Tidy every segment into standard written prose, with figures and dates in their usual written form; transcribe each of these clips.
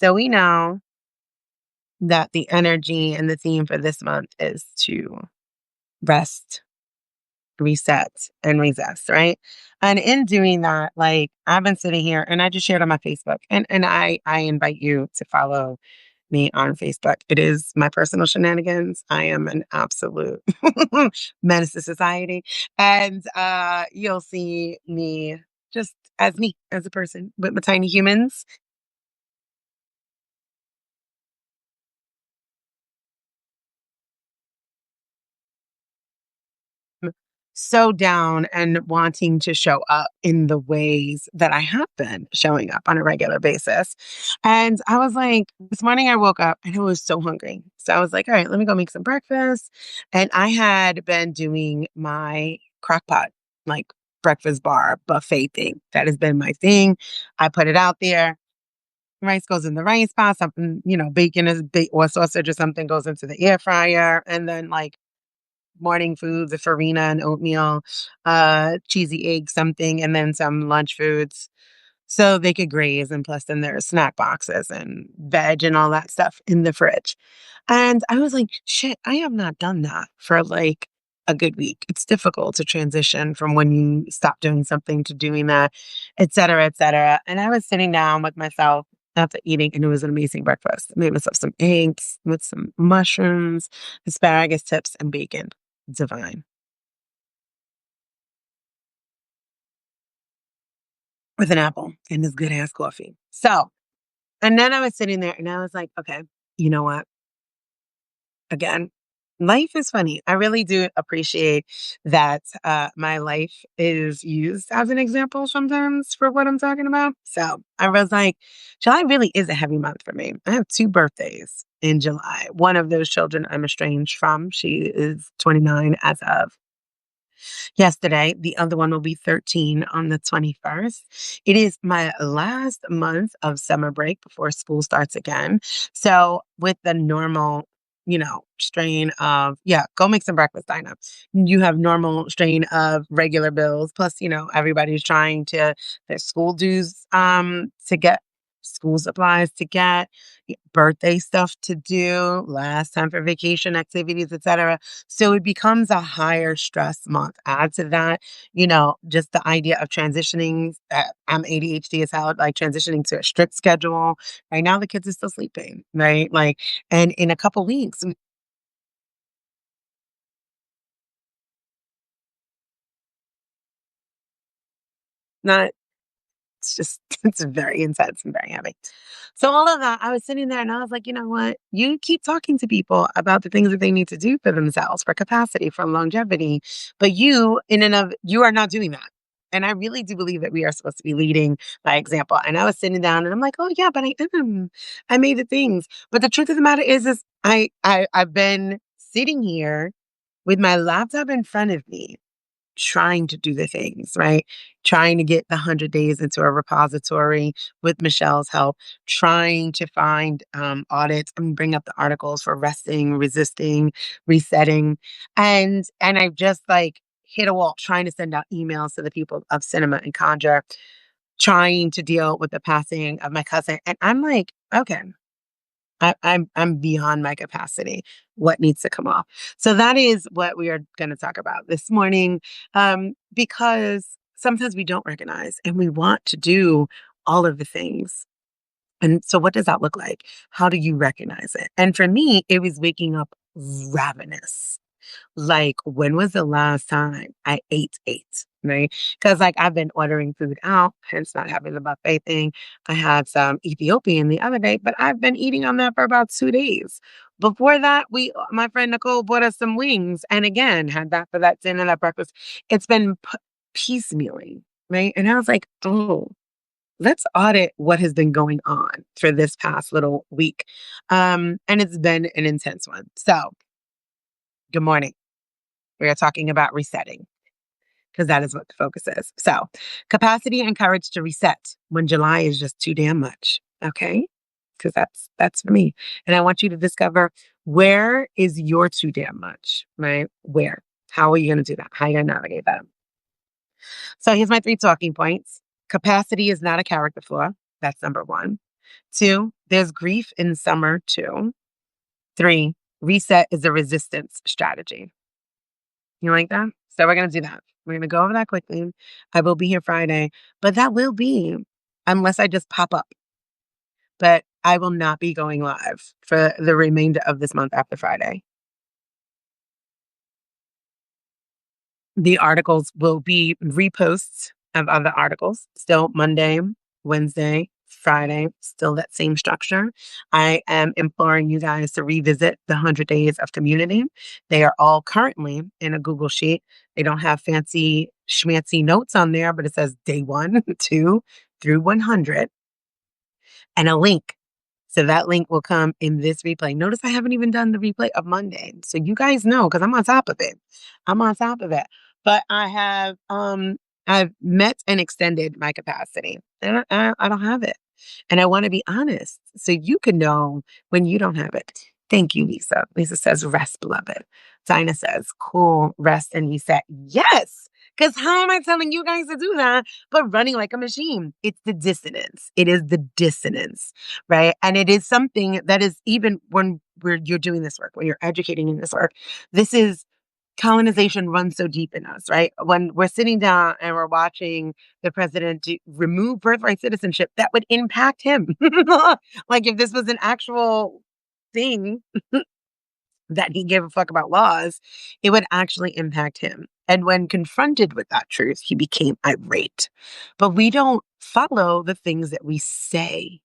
So we know that the energy and the theme for this month is to rest, reset, and resist, right? And in doing that, like I've been sitting here and I just shared on my Facebook and I invite you to follow me on Facebook. It is my personal shenanigans. I am an absolute menace to society. And you'll see me just as me, as a person with my tiny humans. So down and wanting to show up in the ways that I have been showing up on a regular basis. And I was like, this morning I woke up and I was so hungry. So I was like, all right, let me go make some breakfast. And I had been doing my crock pot, like breakfast bar buffet thing. That has been my thing. I put it out there. Rice goes in the rice pot, something, bacon is or sausage or something goes into the air fryer. And then like morning foods, the farina and oatmeal, cheesy egg something, and then some lunch foods so they could graze. And plus, then there's snack boxes and veg and all that stuff in the fridge. And I was like, shit, I have not done that for like a good week. It's difficult to transition from when you stop doing something to doing that, et cetera, et cetera. And I was sitting down with myself after eating, and it was an amazing breakfast. I made myself some eggs with some mushrooms, asparagus tips, and bacon. Divine. With an apple and this good ass coffee. So, and then I was sitting there and I was like, okay, you know what? Again, life is funny. I really do appreciate that my life is used as an example sometimes for what I'm talking about. So I was like, July really is a heavy month for me. I have two birthdays in July. One of those children I'm estranged from. She is 29 as of yesterday. The other one will be 13 on the 21st. It is my last month of summer break before school starts again. So, with the normal, strain of, yeah, go make some breakfast, Dinah. You have normal strain of regular bills. Plus, everybody's trying to, their school dues to get school supplies to get, birthday stuff to do, last time for vacation activities, etc. So it becomes a higher stress month. Add to that, just the idea of transitioning. I'm ADHD as hell, like transitioning to a strict schedule. Right now, the kids are still sleeping, right? Like, and in a couple weeks, not it's just it's very intense and very heavy. So all of that, I was sitting there and I was like, you know what? You keep talking to people about the things that they need to do for themselves, for capacity, for longevity, but you in and of you are not doing that. And I really do believe that we are supposed to be leading by example. And I was sitting down and I'm like, oh yeah, but I am. I made the things. But the truth of the matter is I've been sitting here with my laptop in front of me trying to do the things, right? Trying to get the 100 days into a repository with Michelle's help, trying to find audits and bring up the articles for resting, resisting, resetting. And I've just like hit a wall trying to send out emails to the people of Cinema and Conjure, trying to deal with the passing of my cousin. And I'm like, okay, I'm beyond my capacity. What needs to come off? So that is what we are going to talk about this morning, because sometimes we don't recognize and we want to do all of the things. And so, what does that look like? How do you recognize it? And for me, it was waking up ravenous. Like, when was the last time I ate, right? Because, like, I've been ordering food out, hence not having the buffet thing. I had some Ethiopian the other day, but I've been eating on that for about 2 days. Before that, my friend Nicole bought us some wings, and again had that for that dinner, that breakfast. It's been piecemealing, right? And I was like, oh, let's audit what has been going on for this past little week, and it's been an intense one. So, good morning. We are talking about resetting because that is what the focus is. So, capacity and courage to reset when July is just too damn much. Okay? Because that's for me. And I want you to discover, where is your too damn much, right? Where? How are you going to do that? How are you going to navigate that? So, here's my three talking points. Capacity is not a character flaw. That's number one. Two, there's grief in summer too. Three, reset is a resistance strategy. You like that? So we're going to do that. We're going to go over that quickly. I will be here Friday, but that will be unless I just pop up. But I will not be going live for the remainder of this month after Friday. The articles will be reposts of other articles. Still Monday, Wednesday, Friday, still that same structure. I am imploring you guys to revisit the 100 Days of Community. They are all currently in a Google Sheet. They don't have fancy schmancy notes on there, but it says day 1, 2 through 100 and a link. So that link will come in this replay. Notice I haven't even done the replay of Monday. So you guys know because I'm on top of it. I'm on top of it. But I've met and extended my capacity. And I don't have it. And I want to be honest so you can know when you don't have it. Thank you, Lisa. Lisa says, rest, beloved. Dinah says, cool, rest and reset. Yes. Because how am I telling you guys to do that, but running like a machine? It's the dissonance. It is the dissonance, right? And it is something that is even when you're doing this work, when you're educating in this work, this is colonization runs so deep in us, right? When we're sitting down and we're watching the president remove birthright citizenship, that would impact him. Like if this was an actual thing that he gave a fuck about laws, it would actually impact him. And when confronted with that truth, he became irate. But we don't follow the things that we say.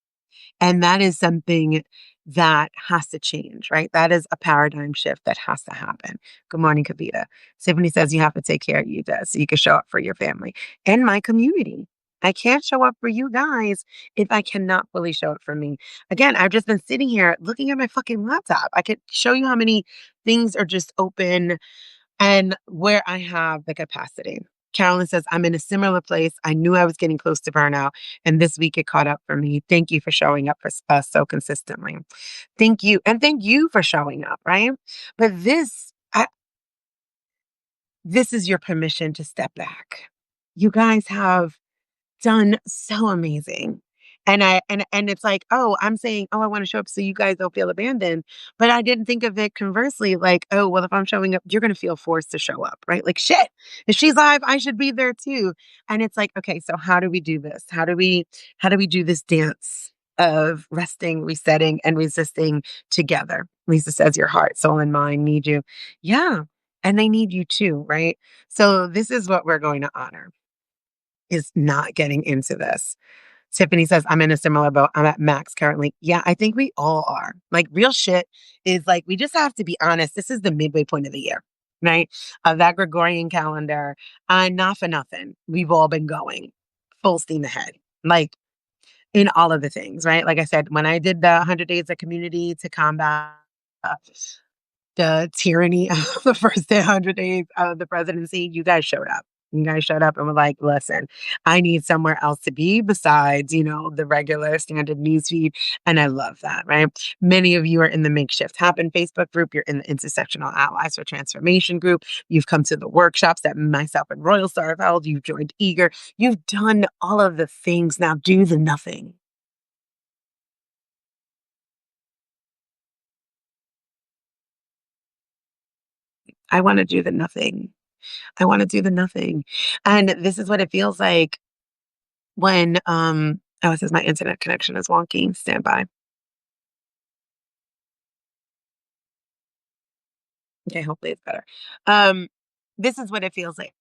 And that is something that has to change, right? That is a paradigm shift that has to happen. Good morning, Kavita. Tiffany says you have to take care of you, Des, so you can show up for your family and my community. I can't show up for you guys if I cannot fully show up for me. Again, I've just been sitting here looking at my fucking laptop. I could show you how many things are just open and where I have the capacity. Carolyn says, I'm in a similar place. I knew I was getting close to burnout, and this week it caught up for me. Thank you for showing up for us so consistently. Thank you. And thank you for showing up, right? But this is your permission to step back. You guys have done so amazing. And it's like, oh, I'm saying, oh, I want to show up so you guys don't feel abandoned. But I didn't think of it conversely, like, oh, well, if I'm showing up, you're gonna feel forced to show up, right? Like shit, if she's live, I should be there too. And it's like, okay, so how do we do this? How do we do this dance of resting, resetting, and resisting together? Lisa says your heart, soul, and mind need you. Yeah. And they need you too, right? So this is what we're going to honor is not getting into this. Tiffany says, I'm in a similar boat. I'm at max currently. Yeah, I think we all are. Like, real shit is like, we just have to be honest. This is the midway point of the year, right? Of that Gregorian calendar. Not for nothing. We've all been going full steam ahead, like in all of the things, right? Like I said, when I did the 100 Days of Community to combat uh, the tyranny of the first 100 days of the presidency, you guys showed up. You guys showed up and were like, listen, I need somewhere else to be besides, the regular standard news feed. And I love that, right? Many of you are in the Makeshift Happen Facebook group. You're in the Intersectional Allies for Transformation group. You've come to the workshops that myself and Royal Star have held. You've joined Eager. You've done all of the things. Now do the nothing. I want to do the nothing. I want to do the nothing. And this is what it feels like when oh, it says my internet connection is wonky. Stand by. Okay, hopefully it's better. Um, this is what it feels like.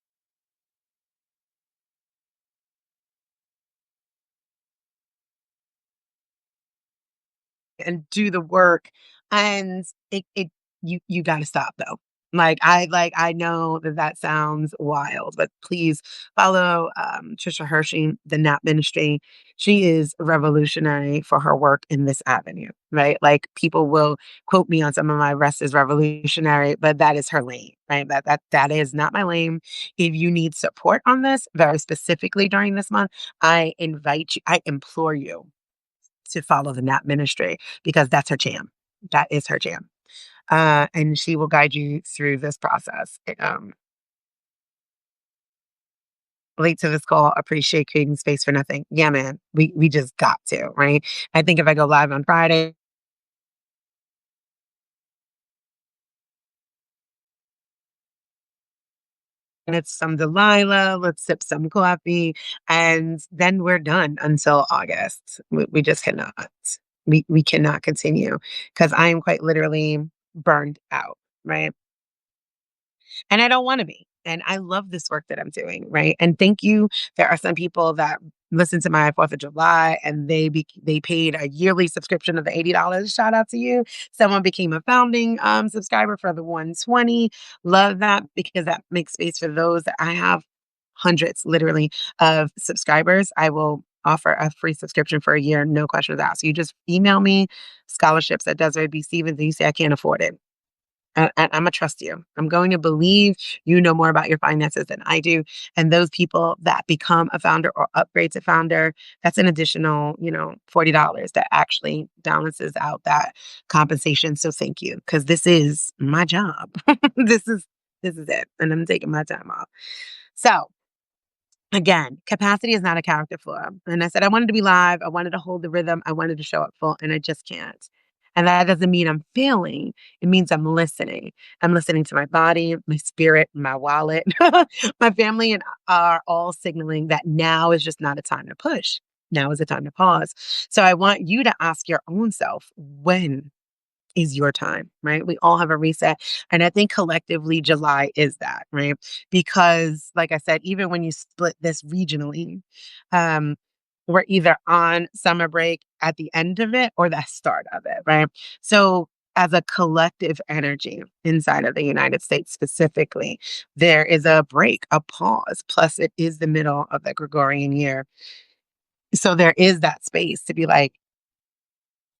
And do the work. And it you got to stop though. I know that that sounds wild, but please follow Trisha Hershey, the Nap Ministry. She is revolutionary for her work in this avenue, right? Like people will quote me on some of my rest is revolutionary, but that is her lane, right? That is not my lane. If you need support on this, very specifically during this month, I invite you, I implore you to follow the Nap Ministry because that's her jam. That is her jam. And she will guide you through this process. late to this call, appreciate creating space for nothing. Yeah, man, we just got to, right? I think if I go live on Friday, and it's some Delilah, let's sip some coffee, and then we're done until August. We just cannot. We cannot continue because I am quite literally burned out, right? And I don't want to be. And I love this work that I'm doing, right? And thank you. There are some people that listen to my 4th of July and they paid a yearly subscription of the $80. Shout out to you. Someone became a founding subscriber for the 120. Love that because that makes space for those that I have hundreds literally of subscribers. I will offer a free subscription for a year, no questions asked. You just email me scholarships at Desiree B. Stevens and you say I can't afford it. And Imma trust you. I'm going to believe you know more about your finances than I do, and those people that become a founder or upgrade to founder, that's an additional, $40 that actually balances out that compensation, so thank you, because this is my job. This is this is it, and I'm taking my time off. So again, capacity is not a character flaw. And I said I wanted to be live, I wanted to hold the rhythm, I wanted to show up full, and I just can't. And that doesn't mean I'm failing. It means I'm listening. I'm listening to my body, my spirit, my wallet. My family and are all signaling that now is just not a time to push. Now is a time to pause. So I want you to ask your own self, when is your time, right? We all have a reset. And I think collectively, July is that, right? Because, like I said, even when you split this regionally, um, we're either on summer break at the end of it or the start of it, right? So, as a collective energy inside of the United States specifically, there is a break, a pause. Plus, it is the middle of the Gregorian year. So, there is that space to be like,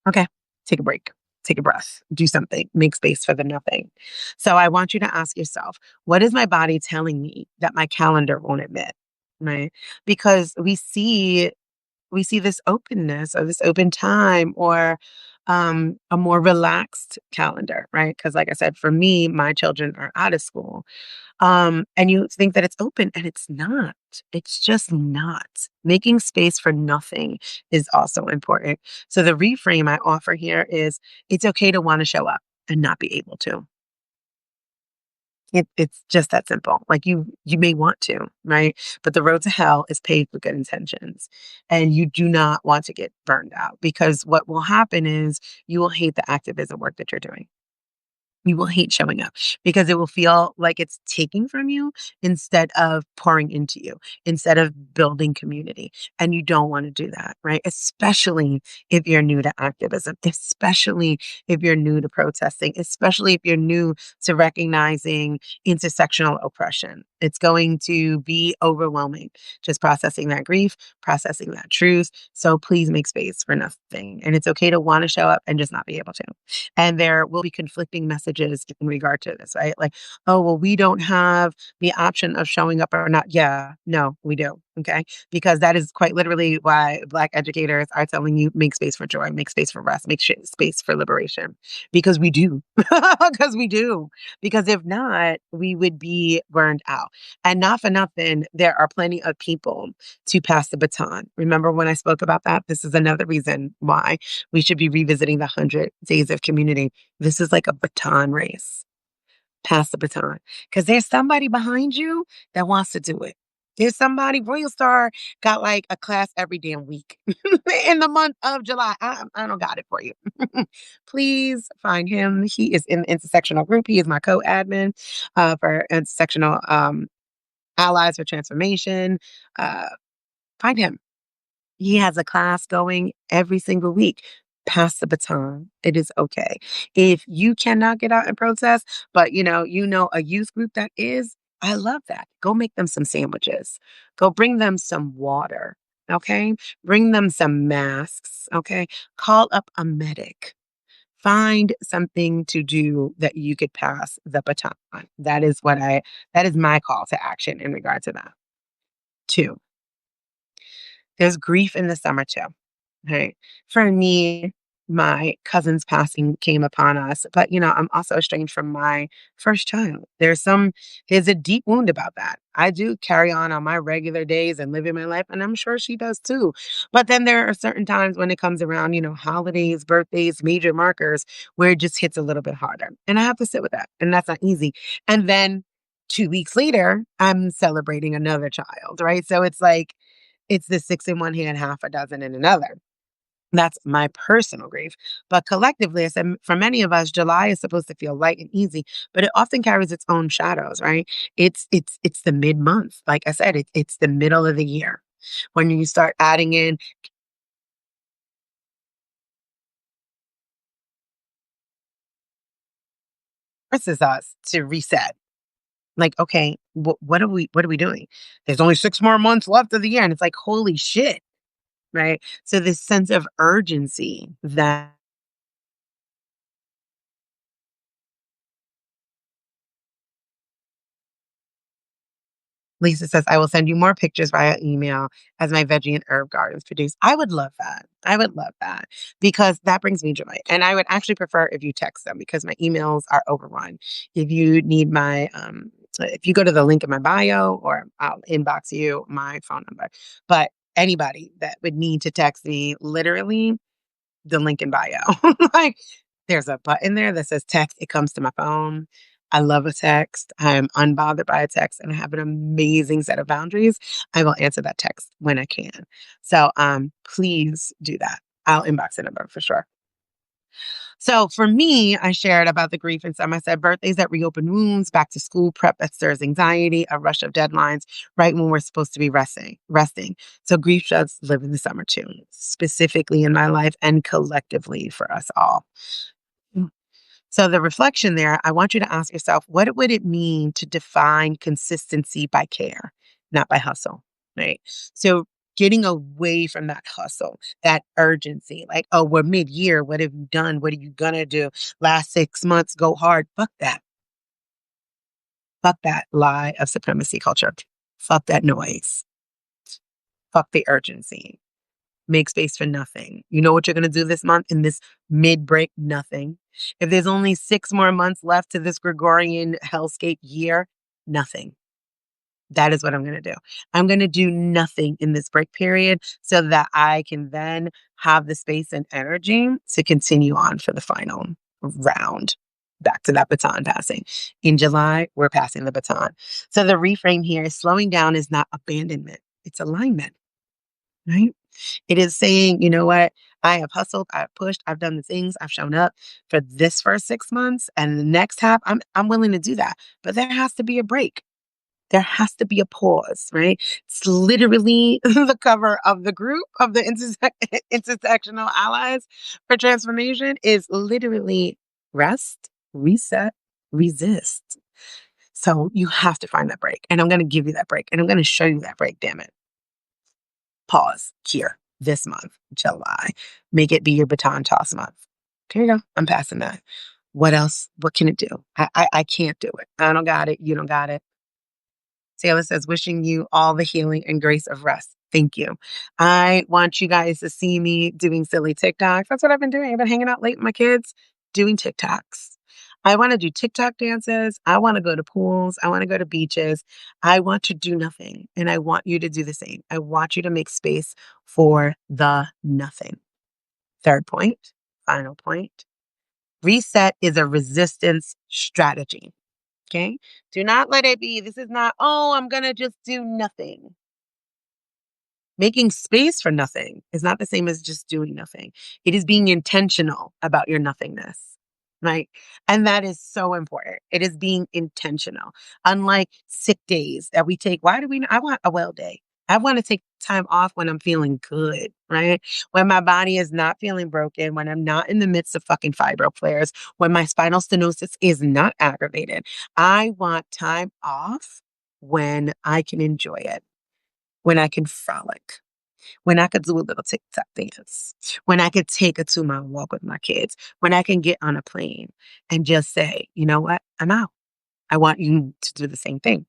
okay, take a break, take a breath, do something, make space for the nothing. So I want you to ask yourself, what is my body telling me that my calendar won't admit? Right? Because we see this openness or this open time or a more relaxed calendar, right? Because like I said, for me, my children are out of school. And you think that it's open and it's not. It's just not. Making space for nothing is also important. So the reframe I offer here is it's okay to want to show up and not be able to. It's just that simple. Like you may want to, right? But the road to hell is paved with good intentions. And you do not want to get burned out because what will happen is you will hate the activism work that you're doing. You will hate showing up because it will feel like it's taking from you instead of pouring into you, instead of building community. And you don't want to do that, right? Especially if you're new to activism, especially if you're new to protesting, especially if you're new to recognizing intersectional oppression. It's going to be overwhelming just processing that grief, processing that truth. So please make space for nothing. And it's okay to want to show up and just not be able to. And there will be conflicting messages in regard to this, right? Like, oh, well, we don't have the option of showing up or not. Yeah, no, we do. Okay. Because that is quite literally why Black educators are telling you make space for joy, make space for rest, make space for liberation. Because we do. Because we do. Because if not, we would be burned out. And not for nothing, there are plenty of people to pass the baton. Remember when I spoke about that? This is another reason why we should be revisiting the 100 days of community. This is like a baton race. Pass the baton. Because there's somebody behind you that wants to do it. There's somebody, Royal Star got like a class every damn week in the month of July. I don't got it for you. Please find him. He is in the intersectional group. He is my co admin for intersectional allies for transformation. Uh, find him. He has a class going every single week. Pass the baton. It is okay. If you cannot get out and protest, but you know a youth group that is, I love that. Go make them some sandwiches. Go bring them some water. Okay? Bring them some masks. Okay? Call up a medic. Find something to do that you could pass the baton. That is my call to action in regard to that. Two, there's grief in the summer too. Right. For me, my cousin's passing came upon us. But, I'm also estranged from my first child. There's a deep wound about that. I do carry on my regular days and living my life, and I'm sure she does too. But then there are certain times when it comes around, holidays, birthdays, major markers, where it just hits a little bit harder. And I have to sit with that. And that's not easy. And then 2 weeks later, I'm celebrating another child, right? So it's like, it's the six in one hand, half a dozen in another. That's my personal grief. But collectively, I said, for many of us, July is supposed to feel light and easy, but it often carries its own shadows, right? It's the mid month. Like I said, it's the middle of the year when you start adding in forces us to reset. Like, okay, what are we doing? There's only 6 more months left of the year, and it's like, holy shit, right? So this sense of urgency that Lisa says, I will send you more pictures via email as my veggie and herb gardens produce. I would love that. I would love that because that brings me joy. And I would actually prefer if you text them because my emails are overrun. If you need if you go to the link in my bio or I'll inbox you my phone number. But anybody that would need to text me, literally the link in bio. Like, there's a button there that says text. It comes to my phone. I love a text. I am unbothered by a text and I have an amazing set of boundaries. I will answer that text when I can. So please do that. I'll inbox the number for sure. So for me, I shared about the grief and some. I said birthdays that reopen wounds, back to school prep that stirs anxiety, a rush of deadlines right when we're supposed to be resting. So grief does live in the summer too, specifically in my life and collectively for us all. So the reflection there, I want you to ask yourself, what would it mean to define consistency by care, not by hustle, right? So getting away from that hustle, that urgency, like, oh, we're mid-year. What have you done? What are you gonna do? Last 6 months, go hard. Fuck that. Fuck that lie of supremacy culture. Fuck that noise. Fuck the urgency. Make space for nothing. You know what you're going to do this month in this mid break? Nothing. If there's only 6 more months left to this Gregorian hellscape year, nothing. That is what I'm going to do. I'm going to do nothing in this break period so that I can then have the space and energy to continue on for the final round. Back to that baton passing. In July, we're passing the baton. So the reframe here is slowing down is not abandonment, it's alignment, right? It is saying, you know what? I have hustled, I've pushed, I've done the things, I've shown up for this first 6 months, and the next half, I'm willing to do that. But there has to be a break. There has to be a pause, right? It's literally the cover of the group of the intersectional allies for transformation is literally rest, reset, resist. So you have to find that break. And I'm going to give you that break. And I'm going to show you that break, damn it. Pause here this month, July. Make it be your baton toss month. There you go. I'm passing that. What else? What can it do? I can't do it. I don't got it. You don't got it. Taylor says, wishing you all the healing and grace of rest. Thank you. I want you guys to see me doing silly TikToks. That's what I've been doing. I've been hanging out late with my kids, doing TikToks. I want to do TikTok dances. I want to go to pools. I want to go to beaches. I want to do nothing. And I want you to do the same. I want you to make space for the nothing. Third point, final point. Reset is a resistance strategy. Okay. Do not let it be. This is not, oh, I'm going to just do nothing. Making space for nothing is not the same as just doing nothing. It is being intentional about your nothingness, right? And that is so important. It is being intentional. Unlike sick days that we take, I want a well day. I want to take time off when I'm feeling good, right? When my body is not feeling broken, when I'm not in the midst of fucking fibro flares, when my spinal stenosis is not aggravated. I want time off when I can enjoy it, when I can frolic, when I could do a little TikTok dance, when I could take a 2 mile walk with my kids, when I can get on a plane and just say, you know what, I'm out. I want you to do the same thing.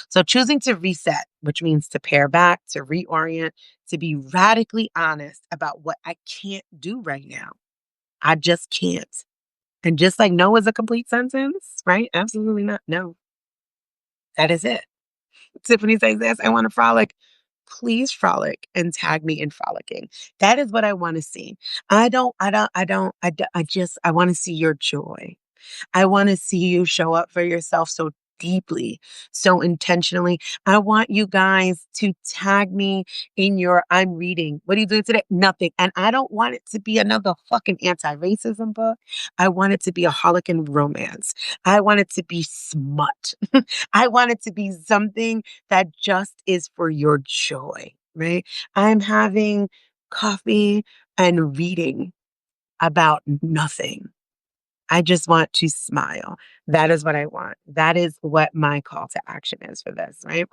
So choosing to reset, which means to pare back, to reorient, to be radically honest about what I can't do right now. I just can't. And just like no is a complete sentence, right? Absolutely not. No, that is it. Tiffany says this, I want to frolic. Please frolic and tag me in frolicking. That is what I want to see. I want to see your joy. I want to see you show up for yourself so deeply, so intentionally. I want you guys to tag me in your I'm reading. What are you doing today? Nothing. And I don't want it to be another fucking anti-racism book. I want it to be a Harlequin romance. I want it to be smut. I want it to be something that just is for your joy, right? I'm having coffee and reading about nothing. I just want to smile. That is what I want. That is what my call to action is for this, right?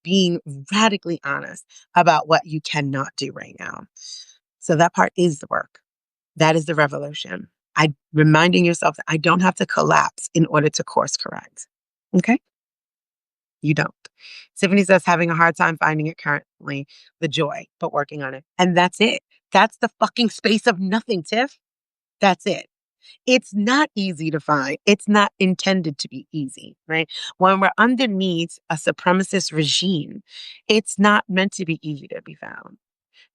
Being radically honest about what you cannot do right now. So that part is the work. That is the revolution. I reminding yourself that I don't have to collapse in order to course correct. Okay? You don't. Tiffany says having a hard time finding it currently, the joy, but working on it. And that's it. That's the fucking space of nothing, Tiff. That's it. It's not easy to find. It's not intended to be easy, right? When we're underneath a supremacist regime, it's not meant to be easy to be found.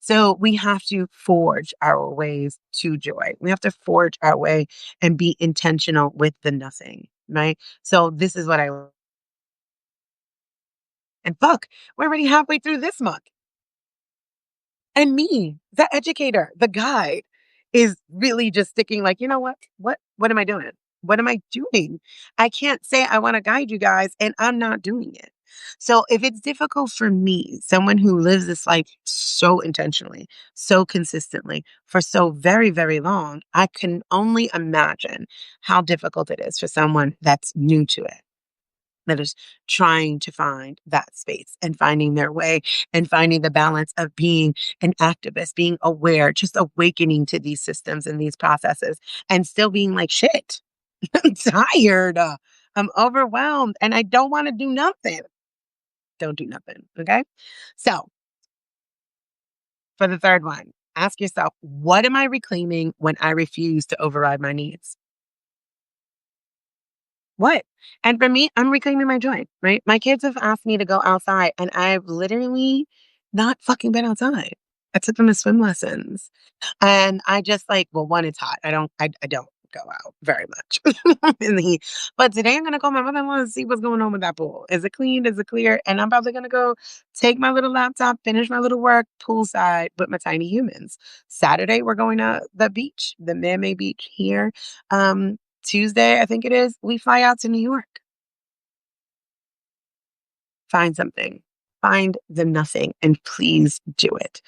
So we have to forge our ways to joy. We have to forge our way and be intentional with the nothing, right? So this is what I, and fuck, we're already halfway through this month. And me, the educator, the guide, is really just sticking like, you know what? What am I doing? What am I doing? I can't say I want to guide you guys and I'm not doing it. So if it's difficult for me, someone who lives this life so intentionally, so consistently, for so very, very long, I can only imagine how difficult it is for someone that's new to it, that is trying to find that space and finding their way and finding the balance of being an activist, being aware, just awakening to these systems and these processes, and still being like, shit, I'm tired. I'm overwhelmed and I don't want to do nothing. Don't do nothing. Okay. So for the third one, ask yourself, what am I reclaiming when I refuse to override my needs? What? And for me, I'm reclaiming my joy, right? My kids have asked me to go outside and I've literally not fucking been outside. I took them to swim lessons. And I just like, well, one, it's hot. I don't go out very much in the heat. But today I'm gonna call my mother-in-law and see what's going on with that pool. Is it clean? Is it clear? And I'm probably gonna go take my little laptop, finish my little work poolside with my tiny humans. Saturday, we're going to the beach, the man-made beach here. Tuesday, I think it is, we fly out to New York. Find something. Find the nothing and please do it.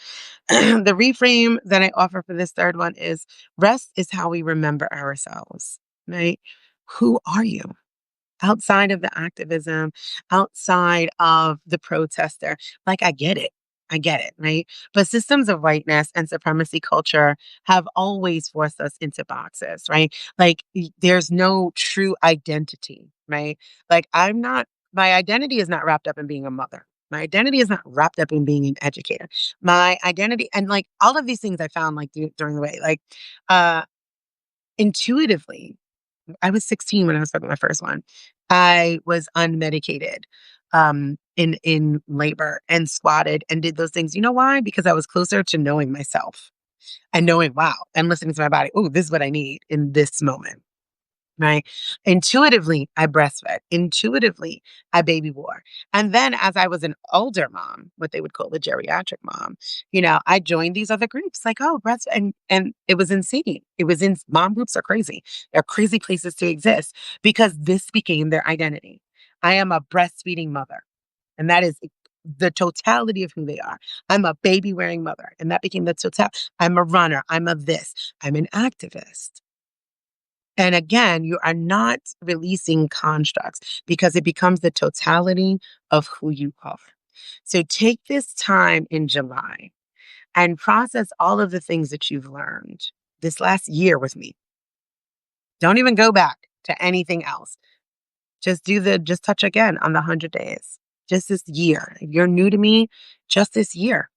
The reframe that I offer for this third one is rest is how we remember ourselves, right? Who are you? Outside of the activism, outside of the protester. Like, I get it. I get it, right? But systems of whiteness and supremacy culture have always forced us into boxes, right? Like, there's no true identity, right? Like, my identity is not wrapped up in being a mother. My identity is not wrapped up in being an educator. My identity, and like all of these things I found like during the way, like, uh, intuitively, I was 16 when I was talking my first one. I was unmedicated in labor and squatted and did those things. You know why? Because I was closer to knowing myself and knowing, wow, and listening to my body. Oh, this is what I need in this moment. Right. Intuitively, I breastfed. Intuitively, I baby wore. And then as I was an older mom, what they would call a geriatric mom, I joined these other groups like, oh, breast. And it was insane. It was in mom groups are crazy. They're crazy places to exist because this became their identity. I am a breastfeeding mother. And that is the totality of who they are. I'm a baby wearing mother. And that became the total. I'm a runner. I'm a this. I'm an activist. And again, you are not releasing constructs because it becomes the totality of who you are. So take this time in July and process all of the things that you've learned this last year with me. Don't even go back to anything else. Just touch again on the 100 days. Just this year. If you're new to me, just this year.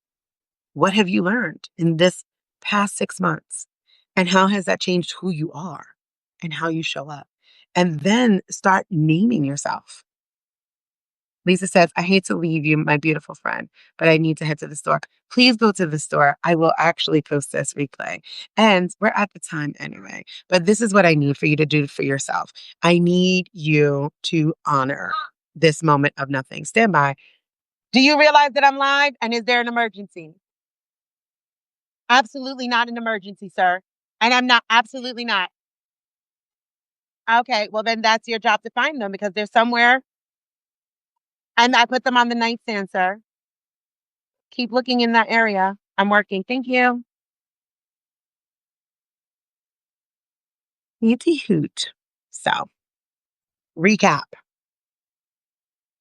What have you learned in this past 6 months? And how has that changed who you are and how you show up? And then start naming yourself. Lisa says, I hate to leave you, my beautiful friend, but I need to head to the store. Please go to the store. I will actually post this replay. And we're at the time anyway. But this is what I need for you to do for yourself. I need you to honor this moment of nothing. Stand by. Do you realize that I'm live? And is there an emergency? Absolutely not an emergency, sir. And I'm not, absolutely not. Okay, well, then that's your job to find them because they're somewhere. And I put them on the nightstand, sir. Keep looking in that area. I'm working. Thank you. Nancy Hoot. So, recap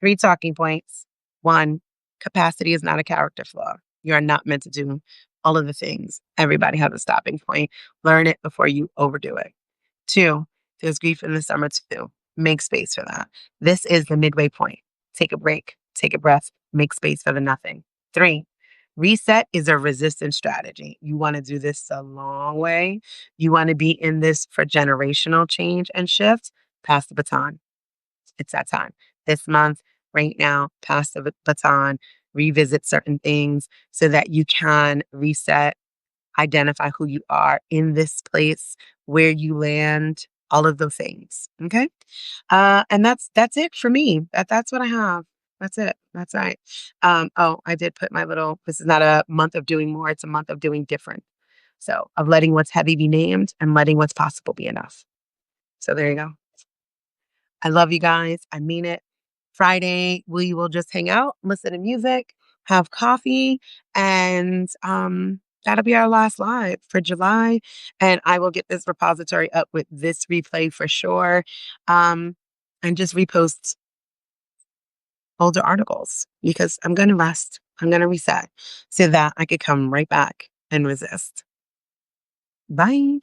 3 talking points. 1, capacity is not a character flaw. You are not meant to do all of the things. Everybody has a stopping point. Learn it before you overdo it. 2, there's grief in the summer too. Make space for that. This is the midway point. Take a break, take a breath, make space for the nothing. 3, reset is a resistance strategy. You want to do this a long way. You want to be in this for generational change and shift. Pass the baton. It's that time. This month, right now, pass the baton, revisit certain things so that you can reset, identify who you are in this place, where you land, all of those things. Okay. And that's it for me. That's what I have. That's it. That's right. Oh, I did put my little, this is not a month of doing more, it's a month of doing different. So of letting what's heavy be named and letting what's possible be enough. So there you go. I love you guys. I mean it. Friday, we will just hang out, listen to music, have coffee, and that'll be our last live for July. And I will get this repository up with this replay for sure. And just repost older articles because I'm going to rest. I'm going to reset so that I could come right back and resist. Bye.